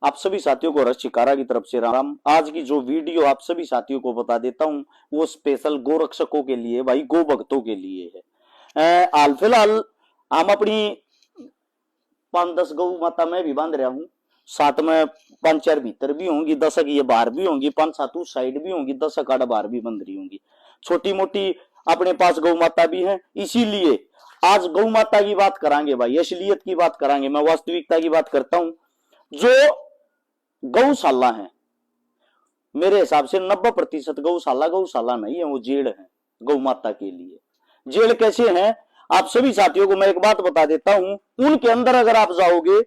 आप सभी साथियों को रस शिकारा की तरफ से राम। आज की जो वीडियो आप सभी साथियों को बता देता हूं वो स्पेशल गो रक्षकों के लिए, भाई गो भक्तों के लिए है। हाल फिलहाल हम अपनी 5-10 गौ माता में भी बांध रहा हूं, साथ में 5-4 भीतर भी होंगी, 10 ये बाहर भी होंगी, 5-7 उस साइड भी होंगी, 10 आड़ बाहर भी बंध रही होंगी। छोटी मोटी अपने पास गौ माता भी है, इसीलिए आज गौ माता की बात करांगे भाई, असलियत की बात करांगे। मैं वास्तविकता की बात करता हूं। जो गौशाला है मेरे हिसाब से 90% गौशाला नहीं है, वो जेड़ है गौ माता के लिए। जेड़ कैसे हैं आप सभी साथियों को मैं एक बात बता देता हूं। उनके अंदर अगर आप जाओगे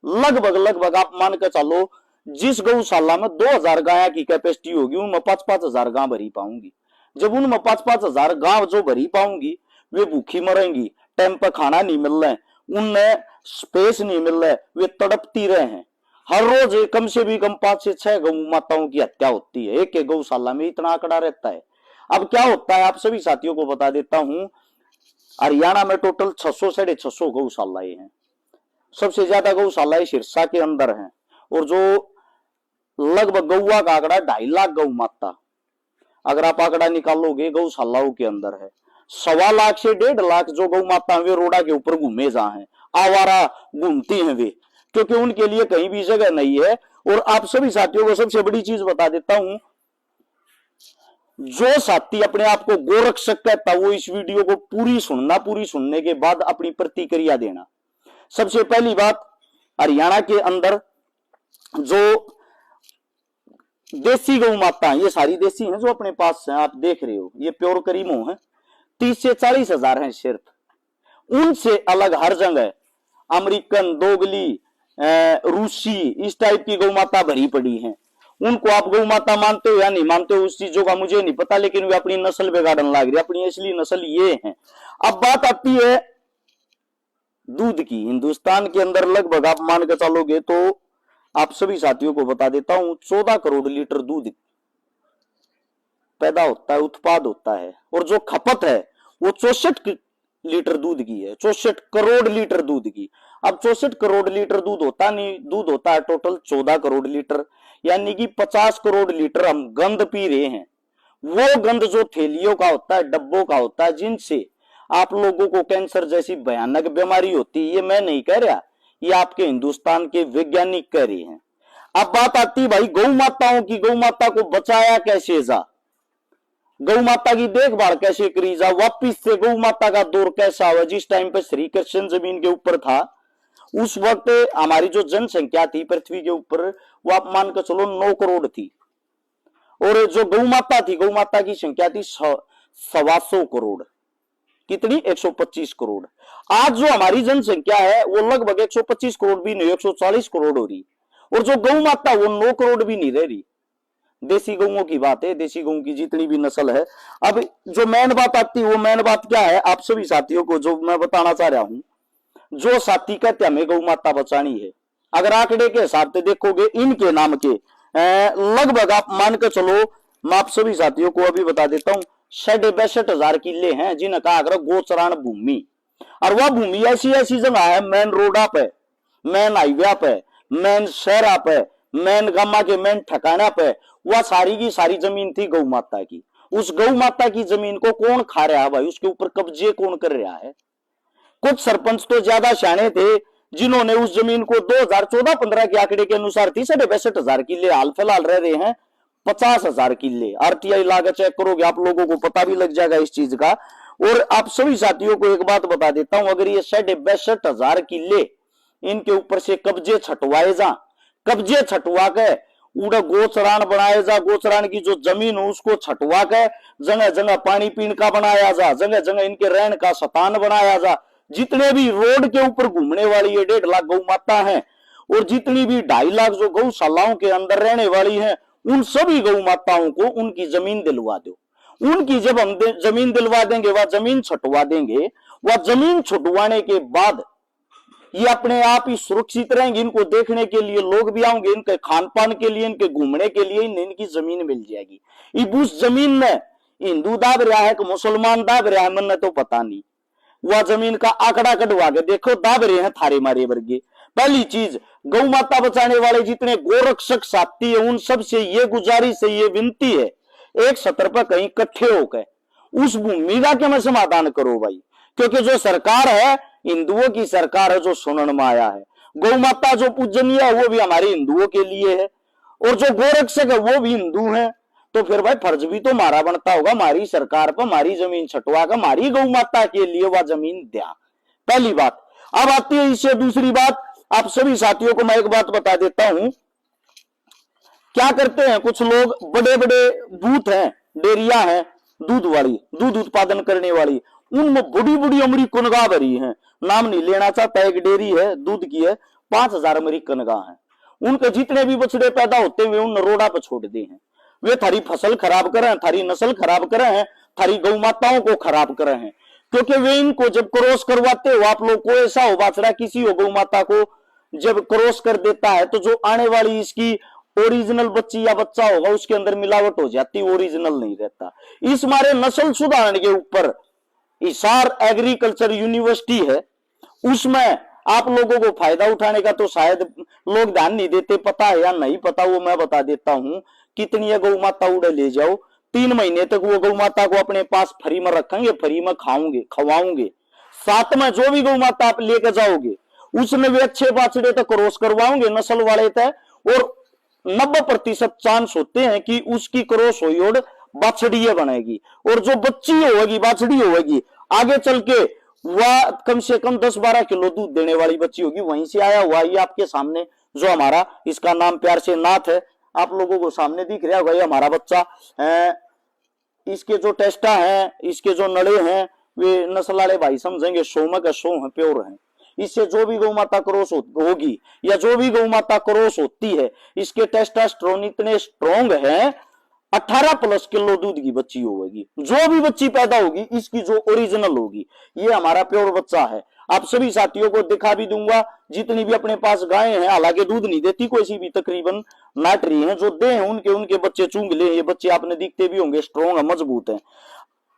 लगभग आप मान कर चलो, जिस गौशाला में 2000 गाय की कैपेसिटी होगी उनमें 5-5 हजार गाय भरी पाऊंगी। जब उनमें 5-5 हजार गाय जो भरी पाऊंगी वे भूखी मरेंगी, टाइम पर खाना नहीं मिल रहा है, उनमें स्पेस नहीं मिल रहा है, वे तड़पती रहे हैं। हर रोज कम से भी कम 5 से 6 गौ माताओं की हत्या होती है एक गौशाला में, इतना आंकड़ा रहता है। अब क्या होता है आप सभी साथियों को बता देता हूं। हरियाणा में टोटल 600-650 गौशालाएं हैं। सबसे ज्यादा गौशालाएं सिरसा के अंदर हैं, और जो लगभग गौवा का आंकड़ा 2.5 लाख गौ माता अगर आप आंकड़ा निकालोगे गौशालाओं के अंदर है। 1.25 लाख से 1.5 लाख जो गौ माता वे रोडा के ऊपर घूमे जा हैं, आवारा घूमती हैं वे, क्योंकि उनके लिए कहीं भी जगह नहीं है। और आप सभी साथियों को सबसे बड़ी चीज बता देता हूं, जो साथी अपने आप को गोरक्षक कहता वो इस वीडियो को पूरी सुनना, पूरी सुनने के बाद अपनी प्रतिक्रिया देना। सबसे पहली बात, हरियाणा के अंदर जो देसी गौ माता है, ये सारी देसी हैं जो अपने पास हैं, आप देख रहे हो ये प्योर करीमो है, 30 से 40 हजार हैं सिर्फ। उनसे अलग हर जगह अमेरिकन, दोगली, रूसी, इस टाइप की गौ माता भरी पड़ी हैं। उनको आप गौ माता मानते हो या नहीं मानते हो उस चीजों का मुझे नहीं पता, लेकिन वे अपनी नस्ल बिगाड़ने लग रही, अपनी असली नस्ल ये है। अब बात आती है दूध की। हिंदुस्तान के अंदर लगभग आप मान कर चलोगे तो आप सभी साथियों को बता देता हूं 14 करोड़ लीटर दूध पैदा होता है, उत्पाद होता है, और जो खपत है वो 64 लीटर दूध की है, 64 करोड़ लीटर दूध की। अब 64 करोड़ लीटर दूध होता नहीं, दूध होता है टोटल 14 करोड़ लीटर, यानी कि 50 करोड़ लीटर हम गंद पी रहे हैं। वो गंद जो थैलियों का होता है, डब्बों का होता है, जिनसे आप लोगों को कैंसर जैसी भयानक बीमारी होती है, ये मैं नहीं कह रहा, ये आपके हिंदुस्तान के वैज्ञानिक कह रहे हैं। अब बात आती भाई गौ माताओं की, गौ माता को बचाया कैसे जा, गौ माता की देखभाल कैसे करी जा, वापिस से गौ माता का दौर कैसा हुआ। जिस टाइम पे श्री कृष्ण जमीन के ऊपर था उस वक्त हमारी जो जनसंख्या थी पृथ्वी के ऊपर वो आप मान कर चलो 9 करोड़ थी, और जो गौ माता थी, गौ माता की संख्या थी 125 करोड़। कितनी? 125 करोड़। आज जो हमारी जनसंख्या है वो लगभग 125 करोड़ भी नहीं, 140 करोड़ हो रही, और जो गौ माता वो 9 करोड़ भी नहीं रह रही। देसी गौओं की बात है, देसी गऊ की जितनी भी नस्ल है। अब जो मेन बात आती है वो मेन बात क्या है आप सभी साथियों को जो मैं बताना चाह रहा हूं। जो साथी कहते हमें गौ माता बचानी है, अगर आंकड़े के हिसाब से देखोगे इनके नाम के लगभग आप मान कर चलो, मैं आप सभी साथियों को अभी बता देता हूं 62,000 किले हैं जिनका आग्रह गोचरान भूमि। और वह भूमि ऐसी ऐसी जगह है, मेन रोडा पे, मेन हाईवे पे, मेन शहरा पे, मेन गामा के मेन ठिकाना पे वह सारी की सारी जमीन थी गौ माता की। उस गौ माता की जमीन को कौन खा रहा है भाई, उसके ऊपर कब्जे कौन कर रहा है? कुछ सरपंच तो ज्यादा शाने थे जिन्होंने उस जमीन को 2014-15 के आंकड़े के अनुसार 63,000 किले, हाल फिलहाल रह रहे हैं 50,000 किले। आरटीआई लागत चेक करोगे आप लोगों को पता भी लग जाएगा इस चीज का। और आप सभी साथियों को एक बात बता देता हूं, अगर ये 62,000 किले इनके ऊपर से कब्जे छटवाए जा, कब्जे छटवा के उड़ा गोचरान बनाए जा, गोचरान की जो जमीन हो उसको छटवा के जगह जगह पानी पीने का बनाया जा, जगह जगह इनके रहने का स्थान बनाया जा। जितने भी रोड के ऊपर घूमने वाली ये 1.5 लाख गौ माता है, और जितनी भी 2.5 लाख जो गौशालाओं के अंदर रहने वाली हैं, उन सभी गौ माताओं को उनकी जमीन दिलवा दो। उनकी जब हम जमीन दिलवा देंगे, वह जमीन छुटवा देंगे, वह जमीन छुटवाने के बाद ये अपने आप ही सुरक्षित रहेंगे। इनको देखने के लिए लोग भी आएंगे, इनके खान पान के लिए, इनके घूमने के लिए इनकी जमीन मिल जाएगी। इब उस जमीन में हिंदू दाब रहा है कि मुसलमान दाब रहा है, मन तो पता नहीं। वह जमीन का आंकड़ा कटवा के देखो, दाब रहे हैं थारे मारे वर्गे। पहली चीज, गौ माता बचाने वाले जितने गोरक्षक साथी है उन सब से ये गुजारिश है, ये विनती है, एक सत्र पर कहीं इकट्ठे होकर उस भूमिका के में समाधान करो भाई। क्योंकि जो सरकार है हिंदुओं की सरकार है, जो सुनन में आया है। गौ माता जो पूजनीय है वो भी हमारे हिंदुओं के लिए है, और जो गोरक्षक है वो भी हिंदू है। तो फिर भाई फर्ज भी तो हमारा बनता होगा, हमारी सरकार पर हमारी जमीन छटवा कर हमारी गौ माता के लिए वह जमीन दिया। पहली बात। अब आती है इससे दूसरी बात। आप सभी साथियों को मैं एक बात बता देता हूं, क्या करते हैं कुछ लोग, बड़े बड़े बूथ हैं, डेयरिया हैं, दूध वाली, दूध उत्पादन करने वाली, उनमें बड़ी बड़ी अमेरिकन गाय भरी है। नाम नहीं लेना चाहता, एक डेयरी है दूध की है, 5000 अमेरिकन गाय है। उनके जितने भी बछड़े पैदा होते हैं उन रोड़ा पर छोड़ दे हैं। वे थारी फसल खराब कर रहे हैं, थारी नस्ल खराब कर रहे हैं, थारी गौ माताओं को खराब कर रहे हैं। क्योंकि वे इनको जब क्रॉस करवाते हो, आप लोग को ऐसा हो बाछड़ा किसी हो गौ माता को जब क्रॉस कर देता है तो जो आने वाली इसकी ओरिजिनल बच्ची या बच्चा होगा उसके अंदर मिलावट हो जाती, ओरिजिनल नहीं रहता। इस मारे नस्ल सुधारने के ऊपर हिसार एग्रीकल्चर यूनिवर्सिटी है, उसमें आप लोगों को फायदा उठाने का तो शायद लोग ध्यान नहीं देते, पता है या नहीं पता वो मैं बता देता हूं। कितनी गौ माता उड़े ले जाओ, 3 महीने तक वो गौ माता को अपने पास फ्री में रखेंगे, फ्री में खाओगे खवाओगे। साथ में जो भी गौ माता आप लेकर जाओगे उसमें वे अच्छे बाछड़े तक क्रॉस करवाओगे नस्ल वाले तक, और 90% चांस होते हैं कि उसकी क्रॉस हुई और बाछड़ी बनेगी, और जो बच्ची होगी बाछड़ी होगी आगे चल के वह कम से कम 10-12 किलो दूध देने वाली बच्ची होगी। वहीं से आया हुआ ये आपके सामने जो हमारा, इसका नाम प्यार से नाथ है, आप लोगों को सामने दिख रहा होगा, ये हमारा बच्चा है। इसके जो टेस्टा हैं, इसके जो नड़े हैं, वे नस्ल वाले भाई समझेंगे 100 में का 100 है, प्योर है। इससे जो भी गौ माता क्रॉस होगी या जो भी गौ माता क्रॉस होती है, इसके टेस्टोस्टेरोन इतने स्ट्रॉन्ग है, 18+ किलो दूध की बच्ची होगी। जो भी बच्ची पैदा होगी इसकी जो ओरिजिनल होगी, ये हमारा प्योर बच्चा है। आप सभी साथियों को दिखा भी दूंगा, जितनी भी अपने पास गायें हैं, हालांकि दूध नहीं देती कोई सी भी, तकरीबन नाट रही हैं, जो दे हैं उनके बच्चे चूंग ले। ये बच्चे आपने दिखते भी होंगे, स्ट्रॉन्ग है, मजबूत है।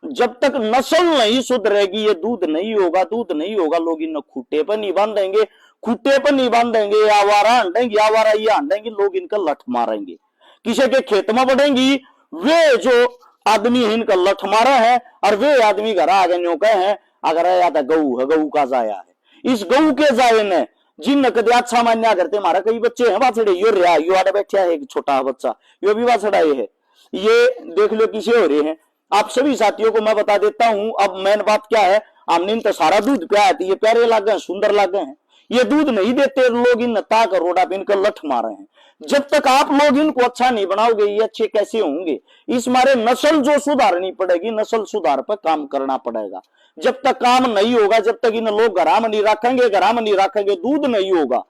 जब तक नस्ल नहीं सुधरेगी ये दूध नहीं होगा, दूध नहीं होगा। लोग इन खूटे पर नहीं बांधेंगे, खूटे पर नहीं बांधेंगे, आवारा हंडेंगे, आवारा ये हंडेंगे, लोग इनका लठ मारेंगे। किसी के खेत में बढ़ेंगी, वे जो आदमी इनका लठ मारा है, और वे आदमी घर आगे न्योके हैं, अगर आया था गऊ है, गऊ का जाया है। इस गऊ के जाये ने जिन कदे अच्छा मान्या करते, हमारा कई बच्चे हैं बाछड़े, यो रहा, यो आड़े बैठा है एक छोटा बच्चा, यो भी बाछड़ा है, ये देख लो किसे हो रहे हैं। आप सभी साथियों को मैं बता देता हूं, अब मेन बात क्या है, हमने तो सारा दूध पिया है, ये प्यारे लागे हैं, सुंदर लागे हैं, ये दूध नहीं देते, लोग इन ताक रोडा पे इनका लठ मारे हैं। जब तक आप लोग इनको अच्छा नहीं बनाओगे ये अच्छे कैसे होंगे। इस मारे नस्ल जो सुधारनी पड़ेगी, नस्ल सुधार पर काम करना पड़ेगा। जब तक काम नहीं होगा, जब तक इन लोग घरा में नहीं रखेंगे, दूध नहीं होगा।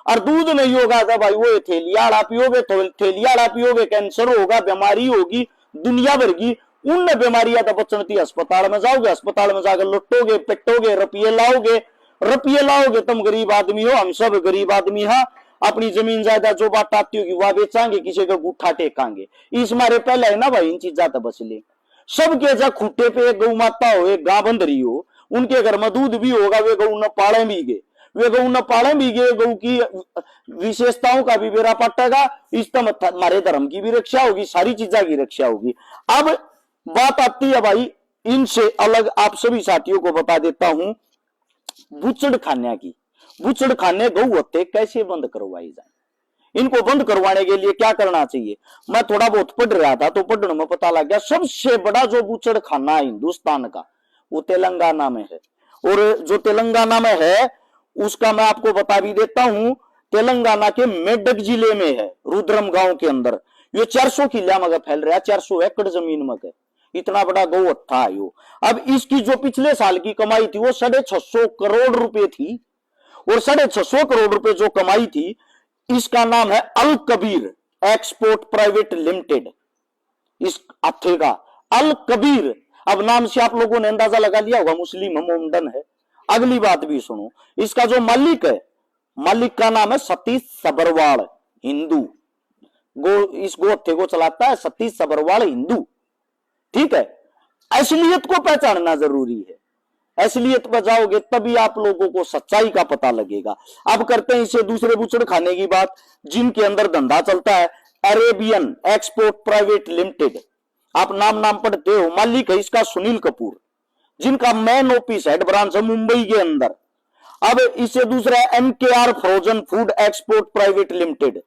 और दूध नहीं होगा तो भाई वो थैलियाड़ा पियोगे, तो थैलियाड़ा पियोगे, कैंसर होगा, बीमारी होगी दुनिया भर की। उन बीमारियां तो बचन थी, अस्पताल में जाओगे, अस्पताल में जाकर लुटोगे, पिटोगे, रुपये लाओगे। तुम गरीब आदमी हो, हम सब गरीब आदमी हैं। अपनी जमीन जायदाद जो बात आती होगी वह बेचांगे, किसी का गुठा टेकांगे। इस मारे पहले है ना भाई इन चीजा तो बच ले। सबके जा खूटे पे एक गौ माता हो, एक गां बंध रही हो, उनके घर में दूध भी होगा, वे गौ न पाले भी गे, गौ की विशेषताओं का भी बेरा पटेगा। इस तरह हमारे धर्म की भी रक्षा होगी, सारी चीजा की रक्षा होगी। अब बात आती है भाई इनसे अलग, आप सभी साथियों को बता देता हूं, बुचड़ खाने की। बुचड़ खाने गौ होते कैसे बंद करवाई जाए, इनको बंद करवाने के लिए क्या करना चाहिए। मैं थोड़ा बहुत पढ़ रहा था तो पढ़ने में पता लग गया, सबसे बड़ा जो बुचड़ खाना है हिंदुस्तान का वो तेलंगाना में है। और जो तेलंगाना में है उसका मैं आपको बता भी देता हूं, तेलंगाना के मेडक जिले में है, रुद्रम गांव के अंदर। ये 400 किला में फैल रहा है, 400 एकड़ जमीन में, इतना बड़ा गौ हत्था है यो। अब इसकी जो पिछले साल की कमाई थी वो 650 करोड़ रुपए थी, और 650 करोड़ रुपए जो कमाई थी, इसका नाम है अल कबीर एक्सपोर्ट प्राइवेट लिमिटेड। इस हत्थे का अल कबीर, अब नाम से आप लोगों ने अंदाजा लगा लिया होगा, मुस्लिम मोमडन है। अगली बात भी सुनो, इसका जो मालिक है, मालिक का नाम है सतीश सबरवाल, हिंदू। इस गोहत्थे को चलाता है सतीश सबरवाल, हिंदू। ठीक है, असलियत को पहचानना जरूरी है। असलियत पर जाओगे तभी आप लोगों को सच्चाई का पता लगेगा। अब करते हैं इससे दूसरे बुचड़ खाने की बात, जिनके अंदर धंधा चलता है अरेबियन एक्सपोर्ट प्राइवेट लिमिटेड। आप नाम पढ़ते हो, मालिक है इसका सुनील कपूर, जिनका मेन ऑफिस हेड ब्रांच है मुंबई के अंदर। अब इससे दूसरा MKR frozen food export private limited,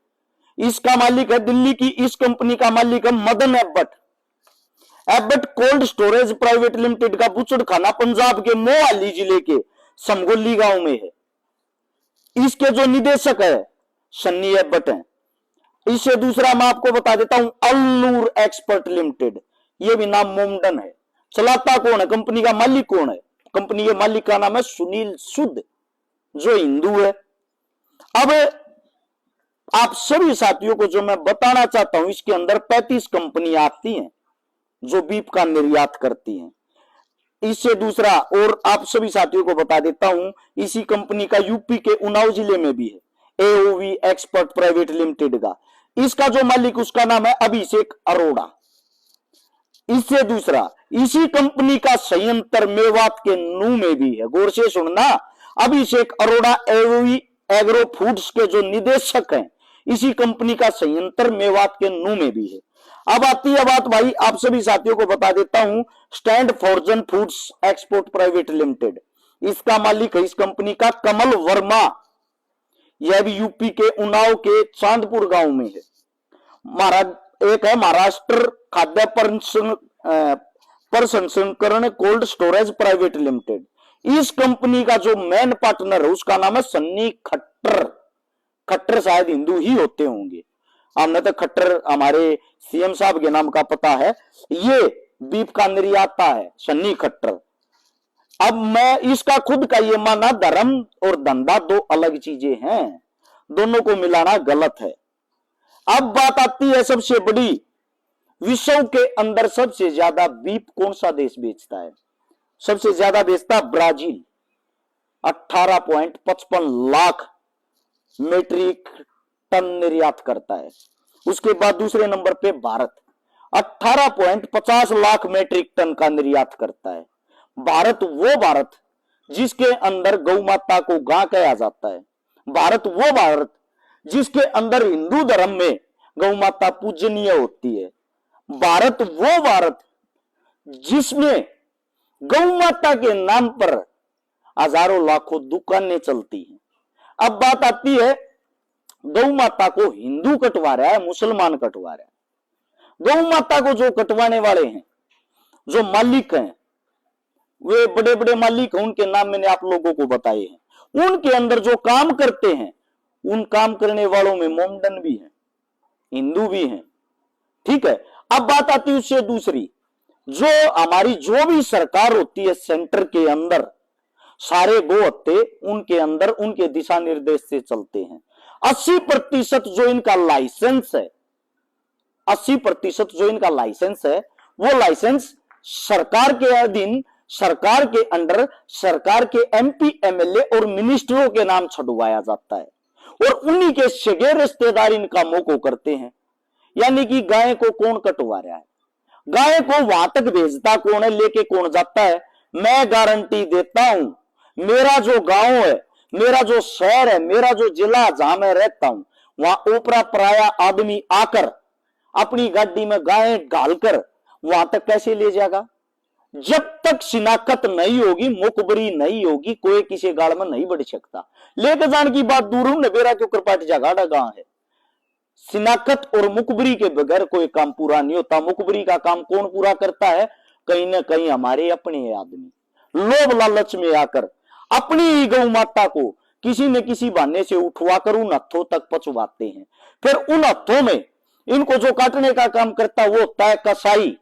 इसका मालिक है दिल्ली की, इस कंपनी का मालिक है Madan Abbott. Abbott cold storage private limited का बुचड़ खाना पंजाब के मोहाली जिले के समगोली गांव में है। इसके जो निदेशक है सन्नी एबट है। इससे दूसरा मैं आपको बता देता हूं अल्लूर एक्सपर्ट लिमिटेड, यह भी नाम मोमडन है। चलाता कौन है, कंपनी का मालिक कौन है? कंपनी के मालिक का नाम है सुनील सूद, जो हिंदू है। अब आप सभी साथियों को जो मैं बताना चाहता हूं, इसके अंदर 35 कंपनियां आती हैं जो बीफ का निर्यात करती हैं। इससे दूसरा और आप सभी साथियों को बता देता हूं, इसी कंपनी का यूपी के उन्नाव जिले में भी है AOV एक्सपर्ट प्राइवेट लिमिटेड का। इसका जो मालिक उसका नाम है अभिषेक अरोड़ा। इससे दूसरा इसी कंपनी का संयंत्र मेवात के नू में भी है। गौर से सुनना, अभिषेक अरोड़ा AOV एग्रो फूड्स के जो निदेशक हैं, इसी कंपनी का संयंत्र मेवात के नू में भी है। अब आती है बात भाई, आप सभी साथियों को बता देता हूं stand frozen foods export private limited. इसका मालिक है इस कंपनी का कमल वर्मा, यह भी यूपी के उन्नाव के चांदपुर गांव में है। एक है महाराष्ट्र खाद्य प्रसंस्करण कोल्ड स्टोरेज प्राइवेट लिमिटेड। इस कंपनी का जो मेन पार्टनर है उसका नाम है सन्नी खट्टर। खट्टर शायद हिंदू ही होते होंगे, हमने तो खट्टर हमारे CM साहब के नाम का पता है। ये बीफ का निर्याता है सन्नी खट्टर। अब मैं इसका खुद का ये माना धर्म और धंधा दो अलग चीजें हैं, दोनों को मिलाना गलत है। अब बात आती है सबसे बड़ी, विश्व के अंदर सबसे ज्यादा बीफ कौन सा देश बेचता है? सबसे ज्यादा बेचता ब्राजील, 18.55 लाख मेट्रिक टन निर्यात करता है। उसके बाद दूसरे नंबर पे भारत 18.50 लाख मेट्रिक टन का निर्यात करता है। भारत जिसके अंदर गौ माता को गां कहा जाता है। भारत जिसके अंदर हिंदू धर्म में गौ माता पूजनीय होती है। भारत जिसमें गौ माता के नाम पर हजारों लाखों दुकानें चलती हैं। अब बात आती है, गौ माता को हिंदू कटवा रहा है, मुसलमान कटवा रहा है। गौ माता को जो कटवाने वाले हैं, जो मालिक हैं, वे बड़े बड़े मालिक हैं, उनके नाम मैंने आप लोगों को बताए हैं। उनके अंदर जो काम करते हैं, उन काम करने वालों में मोमडन भी हैं, हिंदू भी हैं। ठीक है। अब बात आती है उससे दूसरी, जो हमारी जो भी सरकार होती है सेंटर के अंदर, सारे गो हत्ते उनके अंदर उनके दिशा निर्देश से चलते हैं। 80% जो इनका लाइसेंस है, 80% जो इनका लाइसेंस है, वो लाइसेंस सरकार के अधीन, सरकार के अंडर, सरकार के MP MLA और मिनिस्टरों के नाम छुड़वाया जाता है और उन्हीं के सगे रिश्तेदार इन कामों को करते हैं। यानी कि गाय को कौन कटवा रहा है, गाय को वहां तक भेजता कौन है, लेके कौन जाता है? मैं गारंटी देता हूं, मेरा जो गांव है, मेरा जो शहर है, मेरा जो जिला जहां मैं रहता हूं, वहां ओपरा पराया आदमी आकर अपनी गाड़ी में गाय डालकर वहां तक कैसे ले जाएगा? जब तक शिनाख्त नहीं होगी, मुखबरी नहीं होगी, कोई किसी गाड़ में नहीं बढ़ सकता। लेकर जाने की बात दूर हूं, नबेरा के ऊपर पाट जगाड़ा गांव है। शिनाख्त और मुखबरी के बगैर कोई काम पूरा नहीं होता। मुखबरी का काम कौन पूरा करता है? कहीं ना कहीं हमारे अपने आदमी लोभ लालच में आकर अपनी ही गौ माता को किसी न किसी बहाने से उठवाकर उन हथों तक पहुंचवाते हैं। फिर उन हथों में इनको जो काटने का काम करता है वो होता है कसाई।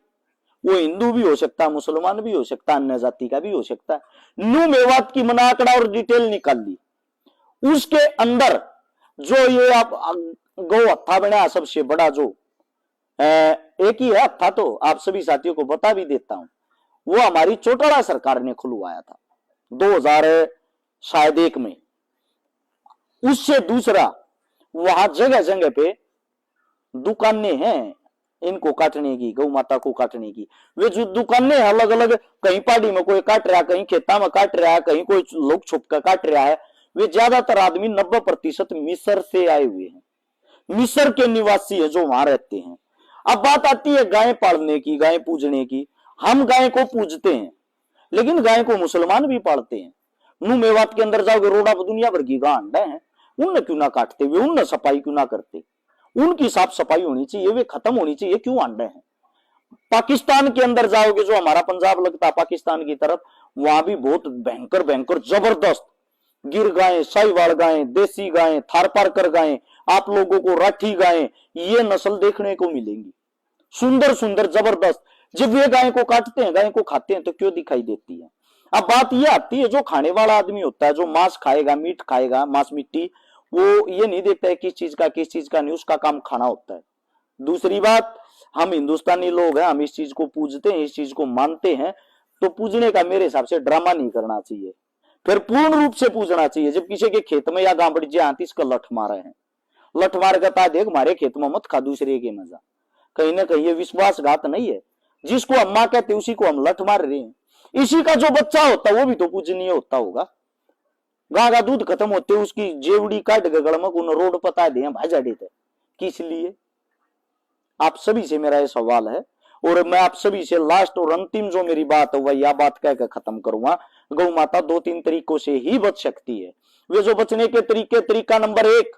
वो हिंदू भी हो सकता है, मुसलमान भी हो सकता है, अन्य जाति का भी हो सकता है। न्यू मेवात की मैंने आंकड़ा और डिटेल निकाल ली। उसके अंदर जो ये आप गौ हत्था बना सबसे बड़ा, जो एक ही है हत्था, तो आप सभी साथियों को बता भी देता हूं, वो हमारी चौटाला सरकार ने खुलवाया था 2001 में। उससे दूसरा, वहां जगह जगह पे दुकानें हैं, इनको काटने की, गौ माता को काटने की। वे जो दुकानें हैं अलग अलग, कहीं पहाड़ी में कोई काट रहा है, कहीं खेता में काट रहा है, कहीं कोई लोग छुप कर काट रहा है। वे ज्यादातर आदमी 90% मिस्र से आए हुए हैं, मिस्र के निवासी है जो वहां रहते हैं। अब बात आती है गाय पालने की, गाय पूजने की। हम गाय को पूजते हैं, लेकिन गाय को मुसलमान भी पालते हैं। नू मेवात के अंदर जाओगे, रोडा पर दुनिया भर की गाय अंडा है, उनने क्यों ना काटते, वे उनने सफाई क्यों ना करते? उनकी साफ सफाई होनी चाहिए, वे खत्म होनी चाहिए, क्यों अंडे हैं? पाकिस्तान के अंदर जाओगे, जो हमारा पंजाब लगता है पाकिस्तान की तरफ, वहां भी बहुत भयंकर भयंकर जबरदस्त गिर गायें, साहिवाल गायें, देसी गायें, थारपारकर गायें, आप लोगों को राठी गायें, ये नस्ल देखने को मिलेंगी, सुंदर सुंदर जबरदस्त। जब वे गाय को काटते हैं, गाय को खाते हैं, तो क्यों दिखाई देती है? अब बात यह आती है, जो खाने वाला आदमी होता है, जो मांस खाएगा, मीट खाएगा, मांस मिट्टी, वो ये नहीं देखता है किस चीज का नहीं, उसका काम खाना होता है। दूसरी बात, हम हिंदुस्तानी लोग हैं, हम इस चीज को पूजते हैं, इस चीज को मानते हैं, तो पूजने का मेरे हिसाब से ड्रामा नहीं करना चाहिए, फिर पूर्ण रूप से पूजना चाहिए। जब किसी के खेत में या गांवड़ी जी आती, इसका लठ मारे हैं, लठ मार करता देख हमारे खेत में मत खा दूसरे के मजा, कहीं ना कहीं ये विश्वासघात नहीं है? जिसको अम्मा कहते उसी को हम लठ मार रहे हैं। इसी का जो बच्चा होता है वो भी तो पूजनीय होता होगा। गां का दूध खत्म होते उसकी जेवड़ी काट के गड़मक उन रोड पता दे भाजा देते, किस लिए? आप सभी से मेरा ये सवाल है, और मैं आप सभी से लास्ट और अंतिम जो मेरी बात है वह यह बात कहकर खत्म करूंगा। गौ माता 2-3 तरीकों से ही बच सकती है। वे जो बचने के तरीके, तरीका नंबर 1,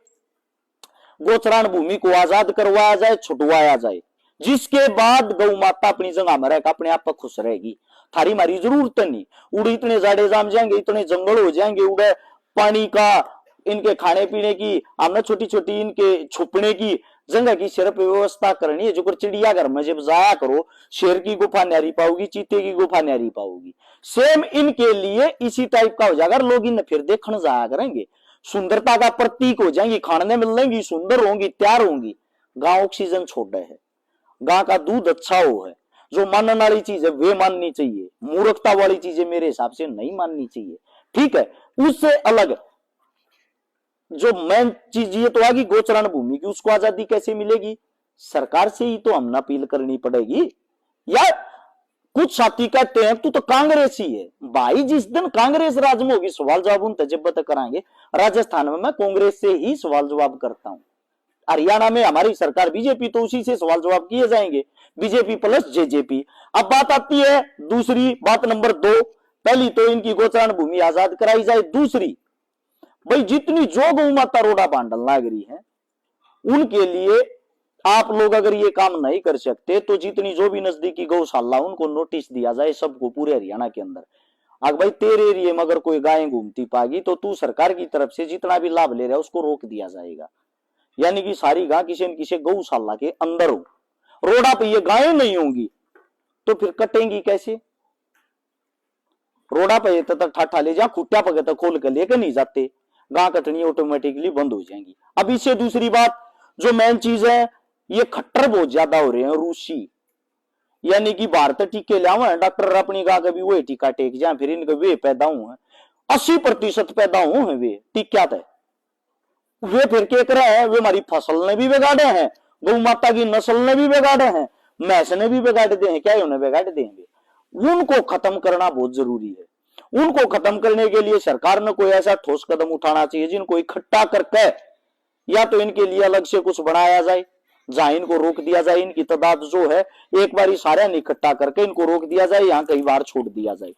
गोचरान भूमि को आजाद करवाया जाए, छुटवाया जाए, जिसके बाद गौ माता अपनी जगह में रहकर अपने आप पर खुश रहेगी। थारी मारी जरूरत नहीं, उड़े इतने जाड़े जाम जाएंगे, इतने जंगल हो जाएंगे, उड़े पानी का, इनके खाने पीने की, हमने छोटी छोटी इनके छुपने की जगह की सिर्फ व्यवस्था करनी है। जो चिड़ियाघर में जब जाया करो, शेर की गुफा न्यारी पाओगी, चीते की गुफा न्यारी पाओगी। सेम इनके लिए इसी टाइप का हो जाएगा, लोग इन फिर देखने जाया करेंगे, सुंदरता का प्रतीक हो जाएंगी, खाने मिलेंगी, सुंदर होंगी, तैयार होंगी। गांव ऑक्सीजन छोड़ रहे है, गां का दूध अच्छा हो है, जो मानने वाली चीज है वे माननी चाहिए, मूर्खता वाली चीजें मेरे हिसाब से नहीं माननी चाहिए, ठीक है? उससे अलग जो मेन चीज ये तो आगे गोचरण भूमि की, उसको आजादी कैसे मिलेगी? सरकार से ही तो हम अपील करनी पड़ेगी। यार कुछ साथी कहते हैं तू तो कांग्रेस ही है भाई, जिस दिन कांग्रेस राज में होगी सवाल जवाब उन तजब्बत कराएंगे। राजस्थान में मैं कांग्रेस से ही सवाल जवाब करता हूं, हरियाणा में हमारी सरकार बीजेपी, तो उसी से सवाल जवाब किए जाएंगे, बीजेपी प्लस जेजेपी। अब बात आती है दूसरी बात नंबर 2, पहली तो इनकी गोचरण भूमि आजाद कराई जाए, दूसरी भाई जितनी जो गौ माता रोडा बांडल लाग रही है उनके लिए आप लोग अगर ये काम नहीं कर सकते तो जितनी जो भी नजदीकी गौशाला उनको नोटिस दिया जाए, सबको पूरे हरियाणा के अंदर। अगर भाई तेरे एरिए में अगर कोई गायें घूमती पाएगी तो तू सरकार की तरफ से जितना भी लाभ ले रहा है उसको रोक दिया जाएगा, यानी कि सारी गाय किसी न किसी गौशाला के अंदर हो। रोडा पे ये गायें नहीं होंगी तो फिर कटेंगी कैसे? रोडा पे तो ठाठा ले जा खुट्टा पके तो खोल कर लेकर नहीं जाते, गां कटनी ऑटोमेटिकली बंद हो जाएंगी। अब इससे दूसरी बात जो मेन चीज है, ये खट्टर बहुत ज्यादा हो रहे हैं रूसी, यानी कि भारत टीके लाओ है डॉक्टर अपनी गां कभी वही टीका टेक जाए, फिर इनके वे पैदा हुए 80% पैदा हुए हैं वे टीका थे, वे फिर के कर रहे हैं, वे हमारी फसल ने भी बिगाड़े हैं, गौ माता की नस्ल ने भी बिगाड़े हैं, मैस ने भी बिगाड़ दे हैं, क्या उन्हें बिगाड़ देंगे? उनको खत्म करना बहुत जरूरी है। उनको खत्म करने के लिए सरकार ने कोई ऐसा ठोस कदम उठाना चाहिए जिनको इकट्ठा करके, या तो इनके लिए अलग से कुछ बनाया जाए जहां इनको रोक दिया जाए, इनकी तादाद जो है एक बार सारे इकट्ठा करके इनको रोक दिया जाए, यहाँ कई बार छोड़ दिया जाए।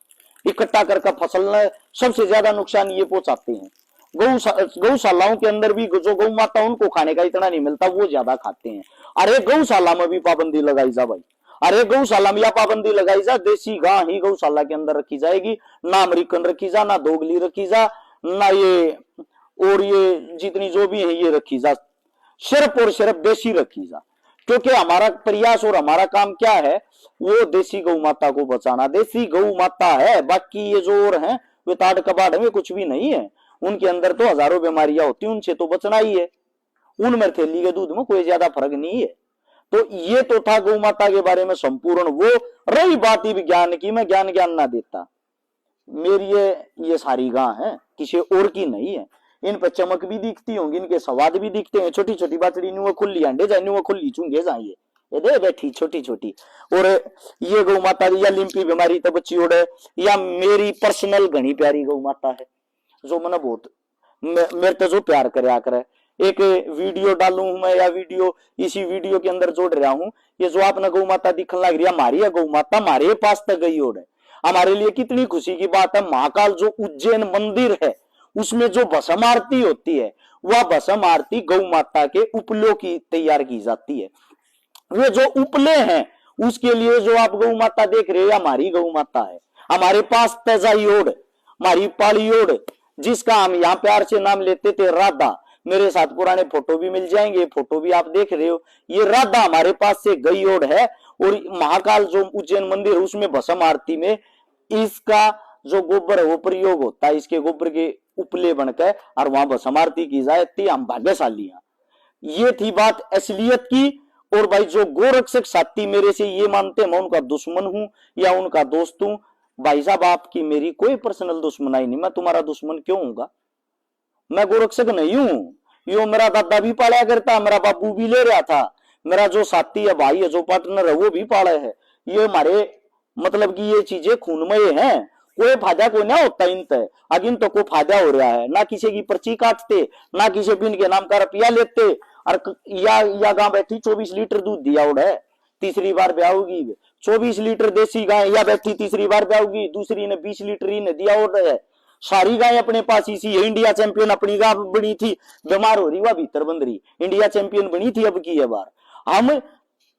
इकट्ठा करके फसल ने सबसे ज्यादा नुकसान ये पहुंचाते हैं। गौशालाओं के अंदर भी जो गौ माता उनको खाने का इतना नहीं मिलता, वो ज्यादा खाते हैं। अरे गौशाला में भी पाबंदी लगाई जा भाई, अरे गौशाला में या पाबंदी लगाई जा, देसी गां ही गौशाला के अंदर रखी जाएगी, ना अमेरिकन रखी जा, ना दोगली रखी जा, ना ये और ये जितनी जो भी है ये रखी जा, सिर्फ और सिर्फ देसी रखी जा। क्योंकि हमारा प्रयास और हमारा काम क्या है, वो देसी गौ माता को बचाना। देसी गौ माता है, बाकी ये जो और है वे ताड़ कबाड़ में कुछ भी नहीं है, उनके अंदर तो हजारों बीमारियां होती, उनसे तो बचना ही है, उनमें थैली के दूध में कोई ज्यादा फर्क नहीं है। तो ये तो था गौ माता के बारे में संपूर्ण। वो रही बात ही विज्ञान की, मैं ज्ञान ना देता, मेरी ये सारी गां है, किसी और की नहीं है। इन पर चमक भी दिखती होंगी, इनके स्वाद भी दिखते हैं, छोटी छोटी बाछड़ी नुआ खुली अंडे जाए नुआ खुली चूंगे जाइए, ये दे बैठी छोटी छोटी। और ये गौ माता या लिम्पी बीमारी तो बच्ची ओढ़ या मेरी पर्सनल घनी प्यारी गौ माता है जो मैंने बहुत मेरे तो जो प्यार करे करे। एक वीडियो डालू हूं मैं या वीडियो इसी वीडियो के अंदर जोड़ रहा हूं। ये जो आपने गौ माता दिखने लग रही है हमारी है गौ माता हमारे पास तक गई ओढ़ है। हमारे लिए कितनी खुशी की बात है। महाकाल जो उज्जैन मंदिर है उसमें जो भस्म आरती होती है वह भस्म आरती गौ माता के उपलों की तैयार की जाती है। वे जो उपले हैं उसके लिए जो आप गौ माता देख रहे हो हमारी गौ माता है। हमारे पास तेजाई ओढ़ हमारी पाली ओढ़ जिसका हम यहाँ प्यार से नाम लेते थे राधा। मेरे साथ पुराने फोटो भी मिल जाएंगे, फोटो भी आप देख रहे हो। ये राधा हमारे पास से गई ओढ़ है। और महाकाल जो उज्जैन मंदिर है उसमें भस्म आरती में इसका जो गोबर है वो प्रयोग होता है। इसके गोबर के उपले बनकर और वहां भस्म आरती की जाती। हम भाग्यशाली हैं। ये थी बात असलियत की। और भाई जो गोरक्षक साथी मेरे से ये मानते हैं मैं उनका दुश्मन हूं या उनका दोस्त हूं, भाई साहब आपकी मेरी कोई पर्सनल दुश्मनाई नहीं। मैं तुम्हारा दुश्मन क्यों हूंगा? मैं गोरक्षक नहीं हूं। यो मेरा दादा भी पाला करता, मेरा बाबू भी ले रहा था, मेरा जो साथी है भाई है जो पार्टनर है वो भी पाला है। ये हमारे मतलब कि ये चीजें खूनमय हैं। कोई फायदा कोई ना होता इन तय अगिन तो कोई फायदा हो रहा है ना। किसी की पर्ची काटते ना किसी बिन के नाम का रुपया लेते। और या गांव बैठी 24 लीटर दूध दिया उड़ है, तीसरी बार ब्याहोगी। 24 लीटर देसी गाय या बैठी तीसरी बार ब्याहोगी, दूसरी ने 20 लीटर ही ने दिया उड़ है। सारी गाय अपने पास इसी है। इंडिया चैंपियन अपनी गाय बनी थी, बीमार हो रही वह भीतर बंद रही। इंडिया चैंपियन बनी थी अब की है बार। हम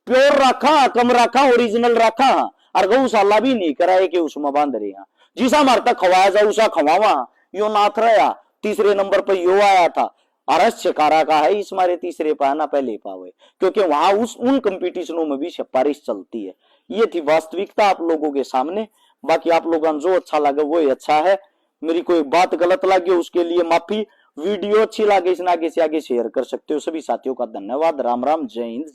प्योर रखा कम रखा ओरिजिनल रखा और गौशाला भी नहीं कराए कि उसमें बांध रहे हैं। जिसा हमारे तक खवाया जाए उसा खवावा। यो नाथ रहा तीसरे नंबर पर यो आया था। अरस्य कारा का है इस मारे तीसरे पाना पहले पावे क्योंकि वहां उन कंपटीशनों में भी सिफारिश चलती है। ये थी वास्तविकता आप लोगों के सामने। बाकी आप लोगों को जो अच्छा लगे वो ही अच्छा है। मेरी कोई बात गलत लगी उसके लिए माफी। वीडियो अच्छी लगे इस आगे से आगे शेयर कर सकते हो। सभी साथियों का धन्यवाद। राम राम, जय हिंद।